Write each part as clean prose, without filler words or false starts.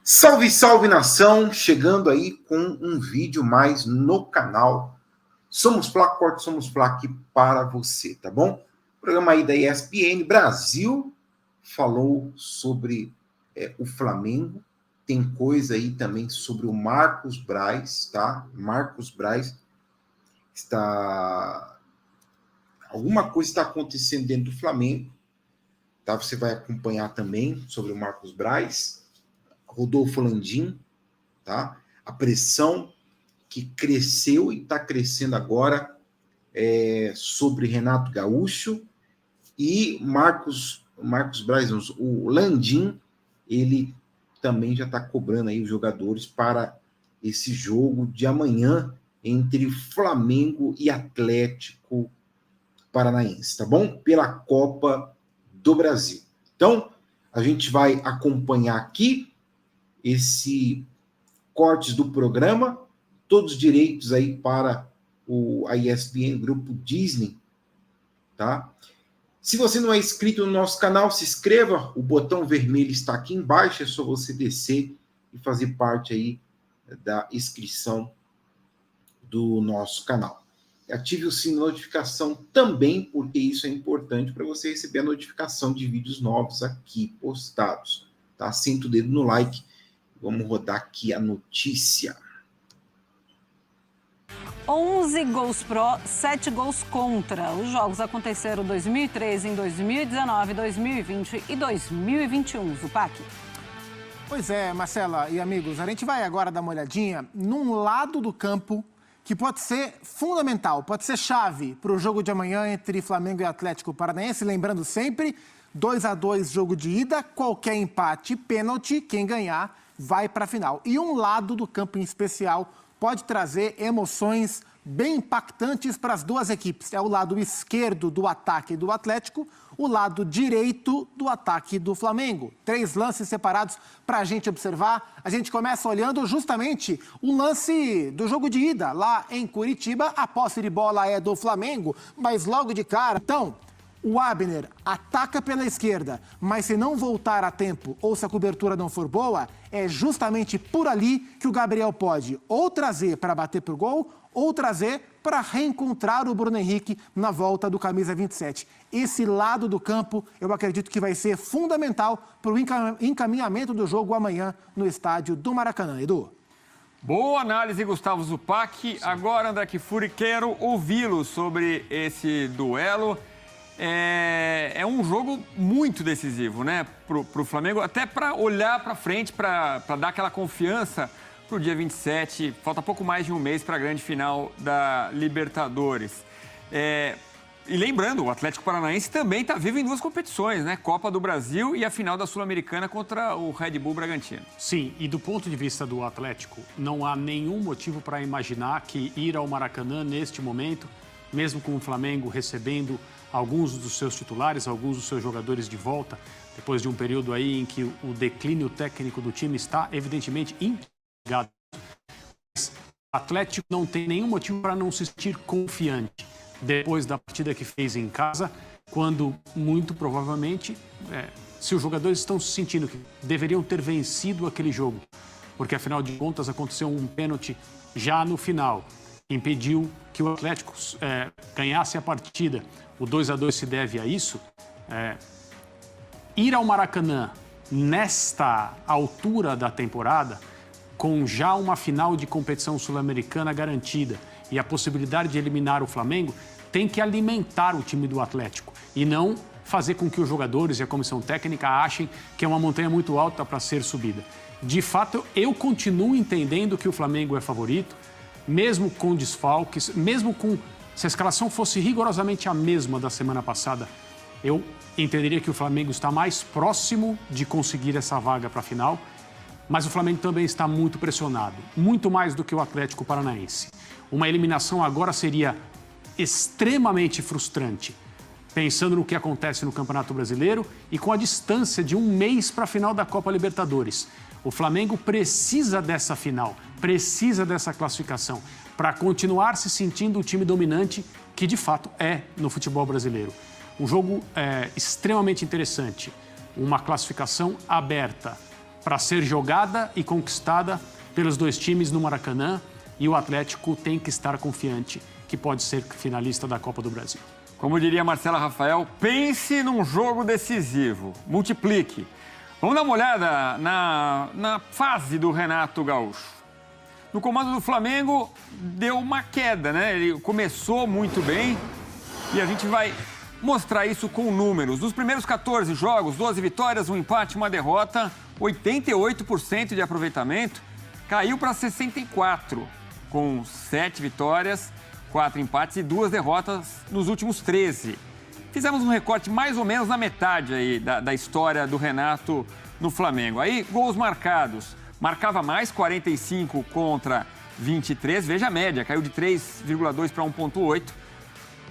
Salve, salve nação! Chegando aí com um vídeo mais no canal. Somos Fla, corte, somos Fla aqui para você, tá bom? Programa aí da ESPN Brasil falou sobre o Flamengo. Tem coisa aí também sobre o Marcos Braz, tá? Marcos Braz está... Alguma coisa está acontecendo dentro do Flamengo, tá? Você vai acompanhar também sobre o Marcos Braz. Rodolfo Landim, tá? A pressão que cresceu e está crescendo agora sobre Renato Gaúcho e Marcos Braz, o Landim, ele também já está cobrando aí os jogadores para esse jogo de amanhã entre Flamengo e Atlético Paranaense, tá bom? Pela Copa do Brasil. Então, a gente vai acompanhar aqui esse cortes do programa, todos os direitos aí para a ESPN, Grupo Disney, tá? Se você não é inscrito no nosso canal, se inscreva, o botão vermelho está aqui embaixo, é só você descer e fazer parte aí da inscrição do nosso canal. Ative o sininho de notificação também, porque isso é importante para você receber a notificação de vídeos novos aqui postados, tá? Senta o dedo no like. Vamos rodar aqui a notícia. 11 gols pró, 7 gols contra. Os jogos aconteceram em 2013, em 2019, 2020 e 2021. Zupac. Pois é, Marcela e amigos, a gente vai agora dar uma olhadinha num lado do campo que pode ser fundamental, pode ser chave para o jogo de amanhã entre Flamengo e Atlético Paranaense. Lembrando sempre, 2-2 jogo de ida, qualquer empate, pênalti, quem ganhar vai para a final. E um lado do campo em especial pode trazer emoções bem impactantes para as duas equipes. É o lado esquerdo do ataque do Atlético, o lado direito do ataque do Flamengo. 3 lances separados para a gente observar. A gente começa olhando justamente o lance do jogo de ida lá em Curitiba. A posse de bola é do Flamengo, mas logo de cara. Então, o Abner ataca pela esquerda, mas se não voltar a tempo ou se a cobertura não for boa, é justamente por ali que o Gabriel pode ou trazer para bater pro gol ou trazer para reencontrar o Bruno Henrique na volta do camisa 27. Esse lado do campo eu acredito que vai ser fundamental para o encaminhamento do jogo amanhã no estádio do Maracanã. Edu. Boa análise, Gustavo Zupac. Agora, André Kfouri, quero ouvi-lo sobre esse duelo. É um jogo muito decisivo, né, pro Flamengo, até para olhar para frente, para dar aquela confiança pro dia 27. Falta pouco mais de um mês para a grande final da Libertadores. E lembrando, o Atlético Paranaense também está vivo em 2 competições, né? Copa do Brasil e a final da Sul-Americana contra o Red Bull Bragantino. Sim, e do ponto de vista do Atlético, não há nenhum motivo para imaginar que ir ao Maracanã neste momento, mesmo com o Flamengo recebendo alguns dos seus titulares, alguns dos seus jogadores de volta, depois de um período aí em que o declínio técnico do time está evidentemente implicado. Mas o Atlético não tem nenhum motivo para não se sentir confiante depois da partida que fez em casa, quando muito provavelmente, se os jogadores estão se sentindo que deveriam ter vencido aquele jogo, porque afinal de contas aconteceu um pênalti já no final, impediu que o Atlético ganhasse a partida. O 2-2 se deve a isso. Ir ao Maracanã nesta altura da temporada, com já uma final de competição sul-americana garantida e a possibilidade de eliminar o Flamengo, tem que alimentar o time do Atlético e não fazer com que os jogadores e a comissão técnica achem que é uma montanha muito alta para ser subida. De fato, eu continuo entendendo que o Flamengo é favorito, mesmo com desfalques, mesmo com... Se a escalação fosse rigorosamente a mesma da semana passada, eu entenderia que o Flamengo está mais próximo de conseguir essa vaga para a final, mas o Flamengo também está muito pressionado, muito mais do que o Atlético Paranaense. Uma eliminação agora seria extremamente frustrante, pensando no que acontece no Campeonato Brasileiro e com a distância de um mês para a final da Copa Libertadores. O Flamengo precisa dessa final, precisa dessa classificação para continuar se sentindo o time dominante que de fato é no futebol brasileiro. Um jogo extremamente interessante, uma classificação aberta para ser jogada e conquistada pelos dois times no Maracanã, e o Atlético tem que estar confiante que pode ser finalista da Copa do Brasil. Como diria Marcela Rafael, pense num jogo decisivo, multiplique. Vamos dar uma olhada na fase do Renato Gaúcho. No comando do Flamengo, deu uma queda, né? Ele começou muito bem e a gente vai mostrar isso com números. Nos primeiros 14 jogos, 12 vitórias, um empate, uma derrota, 88% de aproveitamento, caiu para 64%, com 7 vitórias, 4 empates e 2 derrotas nos últimos 13. Fizemos um recorte mais ou menos na metade aí da história do Renato no Flamengo. Aí, gols marcados. Marcava mais, 45 contra 23. Veja a média, caiu de 3,2 para 1,8.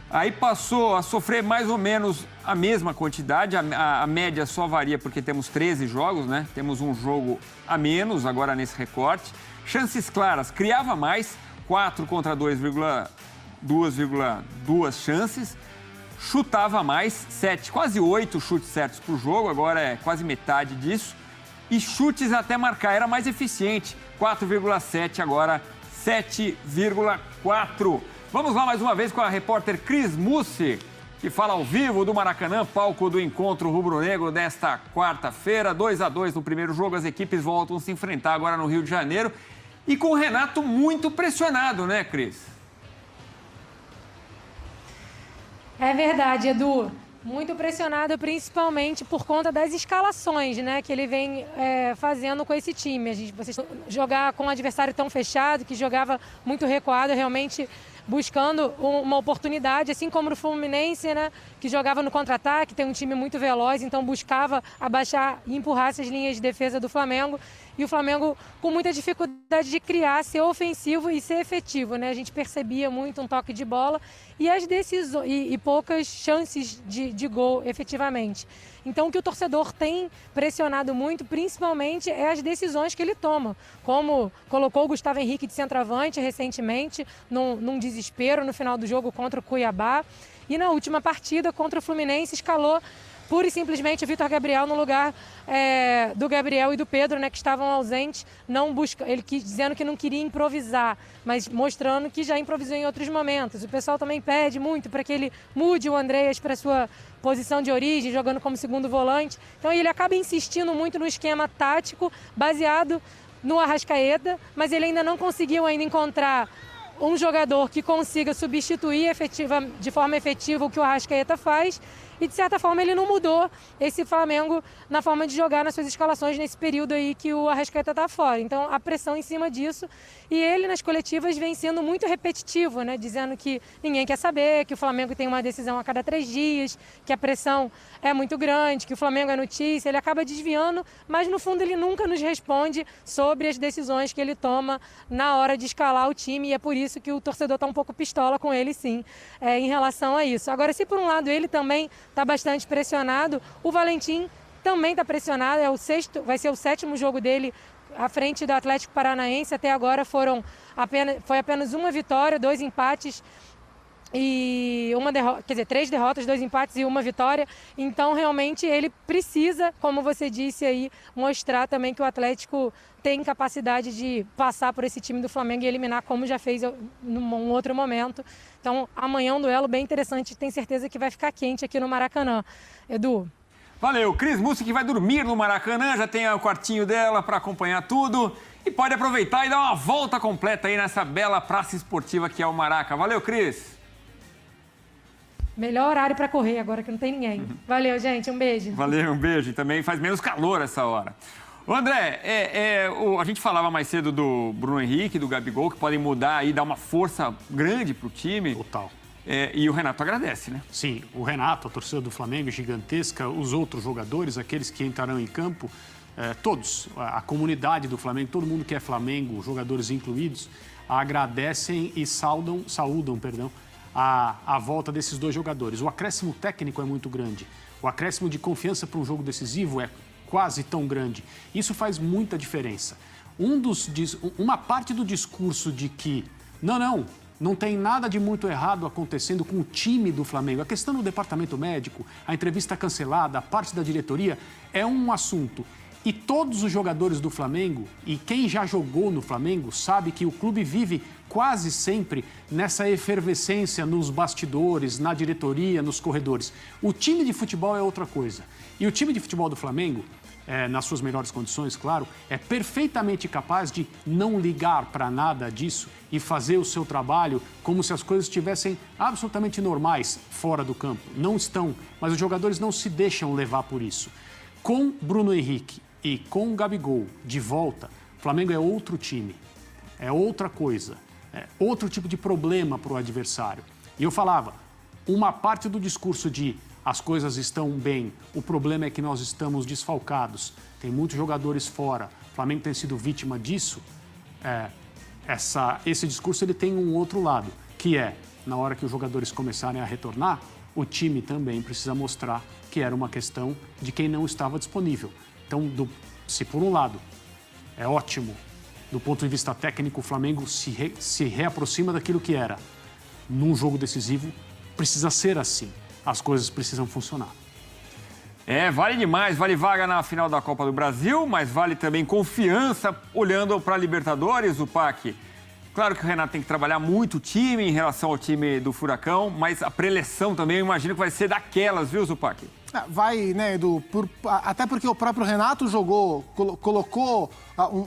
Aí passou a sofrer mais ou menos a mesma quantidade. A média só varia porque temos 13 jogos, né? Temos um jogo a menos agora nesse recorte. Chances claras, criava mais, 4 contra 2,2 chances. Chutava mais, 7, quase 8 chutes certos por jogo, agora é quase metade disso. E chutes até marcar, era mais eficiente, 4,7, agora 7,4. Vamos lá mais uma vez com a repórter Cris Mussi, que fala ao vivo do Maracanã, palco do encontro rubro-negro desta quarta-feira. 2-2 no primeiro jogo, as equipes voltam a se enfrentar agora no Rio de Janeiro. E com o Renato muito pressionado, né, Cris? É verdade, Edu. Muito pressionado, principalmente por conta das escalações, né, que ele vem fazendo com esse time. Você jogar com um adversário tão fechado, que jogava muito recuado, realmente buscando uma oportunidade, assim como o Fluminense, né, que jogava no contra-ataque, tem um time muito veloz, então buscava abaixar e empurrar essas linhas de defesa do Flamengo. E o Flamengo com muita dificuldade de criar, ser ofensivo e ser efetivo, né? A gente percebia muito um toque de bola e as decisões e poucas chances de gol efetivamente. Então o que o torcedor tem pressionado muito, principalmente, é as decisões que ele toma. Como colocou o Gustavo Henrique de centroavante recentemente, num desespero no final do jogo contra o Cuiabá. E na última partida contra o Fluminense escalou pura e simplesmente o Vitor Gabriel no lugar do Gabriel e do Pedro, né, que estavam ausentes, dizendo que não queria improvisar, mas mostrando que já improvisou em outros momentos. O pessoal também pede muito para que ele mude o Andreas para sua posição de origem, jogando como segundo volante. Então ele acaba insistindo muito no esquema tático baseado no Arrascaeta, mas ele ainda não conseguiu encontrar um jogador que consiga substituir de forma efetiva o que o Arrascaeta faz. E, de certa forma, ele não mudou esse Flamengo na forma de jogar nas suas escalações nesse período aí que o Arrascaeta está fora. Então, a pressão em cima disso. E ele, nas coletivas, vem sendo muito repetitivo, né? Dizendo que ninguém quer saber, que o Flamengo tem uma decisão a cada 3 dias, que a pressão é muito grande, que o Flamengo é notícia. Ele acaba desviando, mas, no fundo, ele nunca nos responde sobre as decisões que ele toma na hora de escalar o time. E é por isso que o torcedor está um pouco pistola com ele, sim, em relação a isso. Agora, se por um lado ele também está bastante pressionado, o Valentim também está pressionado, vai ser o 7º jogo dele à frente do Atlético Paranaense. Até agora foi apenas uma vitória, 2 empates e 3 derrotas, 2 empates e 1 vitória. Então, realmente, ele precisa, como você disse aí, mostrar também que o Atlético tem capacidade de passar por esse time do Flamengo e eliminar, como já fez num outro momento. Então, amanhã é um duelo bem interessante, tenho certeza que vai ficar quente aqui no Maracanã. Edu. Valeu, Cris Mussi, que vai dormir no Maracanã, já tem o quartinho dela para acompanhar tudo e pode aproveitar e dar uma volta completa aí nessa bela praça esportiva que é o Maraca. Valeu, Cris. Melhor horário para correr agora que não tem ninguém. Valeu, gente, um beijo. Valeu, um beijo. E também faz menos calor essa hora. Ô, André, a gente falava mais cedo do Bruno Henrique, do Gabigol, que podem mudar e dar uma força grande pro time. Total. E o Renato agradece, né? Sim, o Renato, a torcida do Flamengo gigantesca, os outros jogadores, aqueles que entrarão em campo, todos, a comunidade do Flamengo, todo mundo que é Flamengo, jogadores incluídos, agradecem e saudam a volta desses 2 jogadores. O acréscimo técnico é muito grande, o acréscimo de confiança para um jogo decisivo é quase tão grande. Isso faz muita diferença. Uma parte do discurso de que não tem nada de muito errado acontecendo com o time do Flamengo. A questão do departamento médico, a entrevista cancelada, a parte da diretoria, é um assunto. E todos os jogadores do Flamengo, e quem já jogou no Flamengo, sabe que o clube vive quase sempre nessa efervescência nos bastidores, na diretoria, nos corredores. O time de futebol é outra coisa. E o time de futebol do Flamengo, nas suas melhores condições, claro, é perfeitamente capaz de não ligar para nada disso e fazer o seu trabalho como se as coisas estivessem absolutamente normais fora do campo. Não estão, mas os jogadores não se deixam levar por isso. Com Bruno Henrique e com o Gabigol de volta, o Flamengo é outro time, é outra coisa, é outro tipo de problema para o adversário. E eu falava, uma parte do discurso de as coisas estão bem, o problema é que nós estamos desfalcados, tem muitos jogadores fora, o Flamengo tem sido vítima disso, esse discurso ele tem um outro lado, que é, na hora que os jogadores começarem a retornar, o time também precisa mostrar que era uma questão de quem não estava disponível. Então, se por um lado é ótimo, do ponto de vista técnico, o Flamengo se reaproxima daquilo que era. Num jogo decisivo, precisa ser assim. As coisas precisam funcionar. Vale demais, vale vaga na final da Copa do Brasil, mas vale também confiança olhando para a Libertadores, o PAC. Claro que o Renato tem que trabalhar muito o time em relação ao time do Furacão, mas a preleção também eu imagino que vai ser daquelas, viu, Zupac? Vai, né, Edu? Até porque o próprio Renato colocou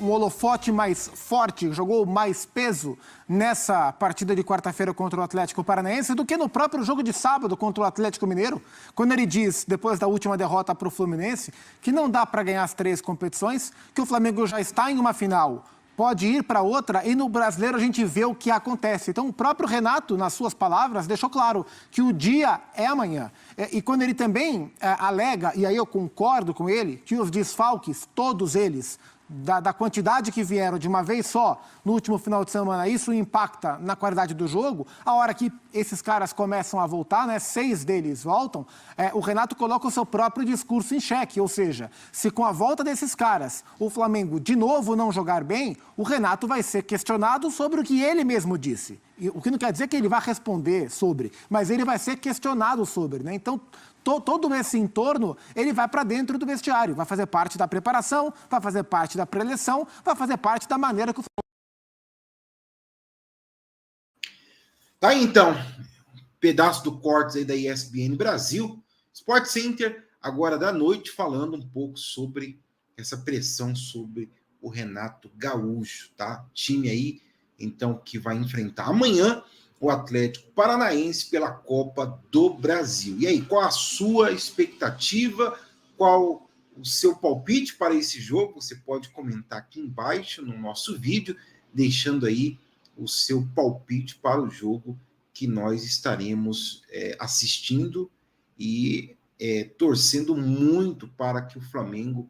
um holofote mais forte, jogou mais peso nessa partida de quarta-feira contra o Atlético Paranaense do que no próprio jogo de sábado contra o Atlético Mineiro, quando ele diz, depois da última derrota para o Fluminense, que não dá para ganhar as 3 competições, que o Flamengo já está em uma final, pode ir para outra, e no Brasileiro a gente vê o que acontece. Então, o próprio Renato, nas suas palavras, deixou claro que o dia é amanhã. E quando ele também alega, e aí eu concordo com ele, que os desfalques, todos eles, da quantidade que vieram de uma vez só no último final de semana, isso impacta na qualidade do jogo. A hora que esses caras começam a voltar, né, 6 deles voltam, o Renato coloca o seu próprio discurso em xeque, ou seja, se com a volta desses caras o Flamengo de novo não jogar bem, o Renato vai ser questionado sobre o que ele mesmo disse. O que não quer dizer que ele vai responder sobre, mas ele vai ser questionado sobre, né? Então, todo esse entorno, ele vai para dentro do vestiário, vai fazer parte da preparação, vai fazer parte da preleção, vai fazer parte da maneira que o... Tá aí, então, pedaço do cortes aí da ESPN Brasil, Sport Center, agora da noite, falando um pouco sobre essa pressão sobre o Renato Gaúcho, tá? Time aí, então, que vai enfrentar amanhã o Atlético Paranaense pela Copa do Brasil. E aí, qual a sua expectativa? Qual o seu palpite para esse jogo? Você pode comentar aqui embaixo no nosso vídeo, deixando aí o seu palpite para o jogo que nós estaremos assistindo e torcendo muito para que o Flamengo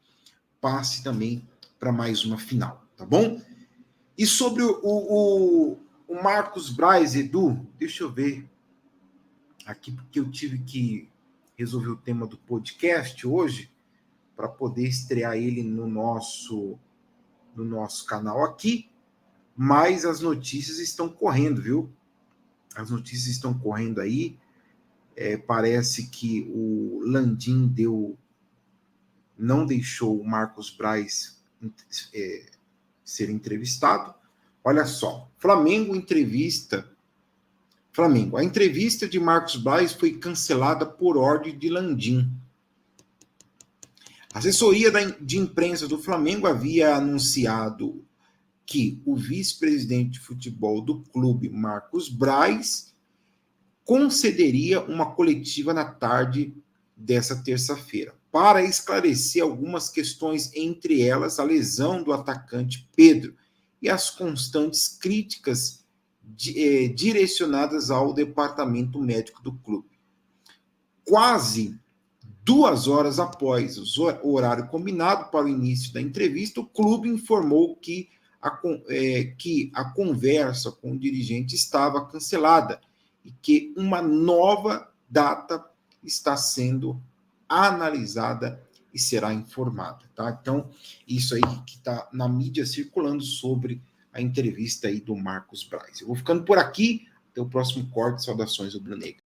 passe também para mais uma final, tá bom? E sobre o Marcos Braz, Edu, deixa eu ver aqui, porque eu tive que resolver o tema do podcast hoje para poder estrear ele no nosso canal aqui, mas as notícias estão correndo, viu? As notícias estão correndo aí. Parece que o Landim não deixou o Marcos Braz ser entrevistado. Olha só, Flamengo. A entrevista de Marcos Braz foi cancelada por ordem de Landim. A assessoria de imprensa do Flamengo havia anunciado que o vice-presidente de futebol do clube, Marcos Braz, concederia uma coletiva na tarde dessa terça-feira para esclarecer algumas questões, entre elas a lesão do atacante Pedro e as constantes críticas direcionadas ao departamento médico do clube. Quase 2 horas após o horário combinado para o início da entrevista, o clube informou que a conversa com o dirigente estava cancelada e que uma nova data está sendo analisada e será informada, tá? Então, isso aí que está na mídia circulando sobre a entrevista aí do Marcos Braz. Eu vou ficando por aqui, até o próximo corte. Saudações rubro-negras.